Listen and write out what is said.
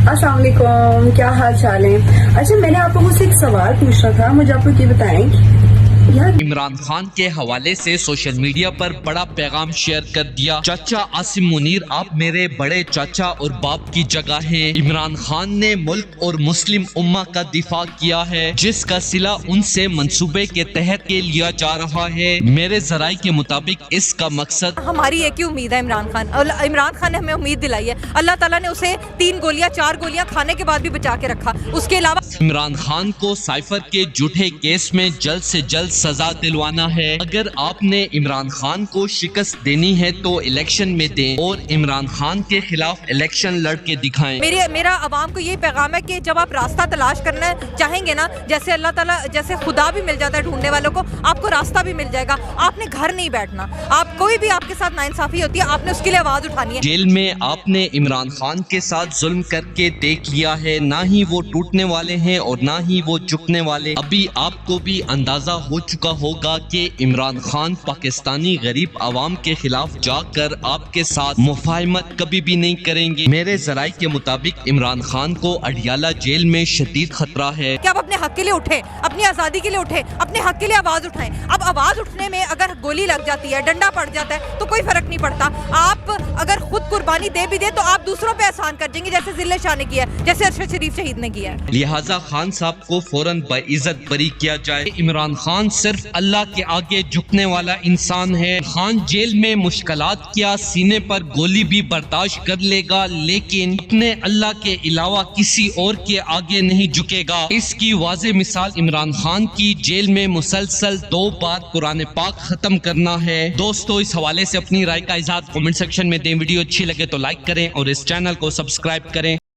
अस्सलाम वालेकुम, क्या हाल चाल है। अच्छा, मैंने आप लोगों से एक सवाल पूछना था, मुझे आप लोग ये बताएं यार। इमरान खान के हवाले से सोशल मीडिया पर बड़ा पैगाम शेयर कर दिया। चाचा आसिम मुनीर, आप मेरे बड़े चाचा और बाप की जगह हैं। इमरान खान ने मुल्क और मुस्लिम उम्मा का दिफा किया है, जिसका सिला उनसे मंसूबे के तहत के लिया जा रहा है। मेरे जराये के मुताबिक इसका मकसद हमारी एक ही उम्मीद है इमरान खान, और इमरान खान ने हमें उम्मीद दिलाई है। अल्लाह ताला ने उसे 3 गोलियां 4 गोलियां खाने के बाद भी बचा के रखा। उसके अलावा इमरान खान को साइफर के झूठे केस में जल्द से जल्द सजा दिलवाना है। अगर आपने इमरान खान को शिकस्त देनी है तो इलेक्शन में दें और इमरान खान के खिलाफ इलेक्शन लड़के दिखाएं। मेरा अवाम को यही पैगाम है कि जब आप रास्ता तलाश करना चाहेंगे ना, जैसे अल्लाह ताला, जैसे खुदा भी मिल जाता है ढूंढने वालों को, आपको रास्ता भी मिल जाएगा। आपने घर नहीं बैठना। आप कोई भी आपके साथ नाइंसाफी होती है, आपने उसके लिए आवाज उठानी है। जेल में आपने इमरान खान के साथ जुल्म करके देख लिया है, ना ही वो टूटने वाले हैं और ना ही वो झुकने वाले। अभी आपको भी अंदाजा हो चुका होगा कि इमरान खान पाकिस्तानी गरीब आवाम के खिलाफ जाकर आपके साथ मुफाहमत कभी भी नहीं करेंगे। मेरे जराये के मुताबिक इमरान खान को अडियाला जेल में शदीद खतरा है। कि आप अपने हक के लिए उठे, अपनी आज़ादी के लिए उठे, अपने हक के लिए आवाज उठाएं। अब आवाज उठने में अगर गोली लग जाती है, डंडा पड़ जाता है, तो कोई फर्क नहीं पड़ता। आप अगर खुद कुर्बानी दे भी दे तो आप दूसरों पे एहसान कर देंगे, जैसे जिले शाह ने किया है, जैसे अरशद शरीफ शहीद ने किया है। लिहाजा खान साहब को फौरन बाइज्जत बरी किया जाए। इमरान खान सिर्फ अल्लाह के आगे झुकने वाला इंसान है। खान जेल में मुश्किलात क्या, सीने पर गोली भी बर्दाश्त कर लेगा, लेकिन अपने अल्लाह के अलावा किसी और के आगे नहीं झुकेगा। इसकी वाज़ेह मिसाल इमरान खान की जेल में मुसलसल 2 बार कुरान पाक खत्म करना है। दोस्तों, इस हवाले से अपनी राय का इज़हार कमेंट सेक्शन में दें। वीडियो अच्छी लगे तो लाइक करें और इस चैनल को सब्सक्राइब करें।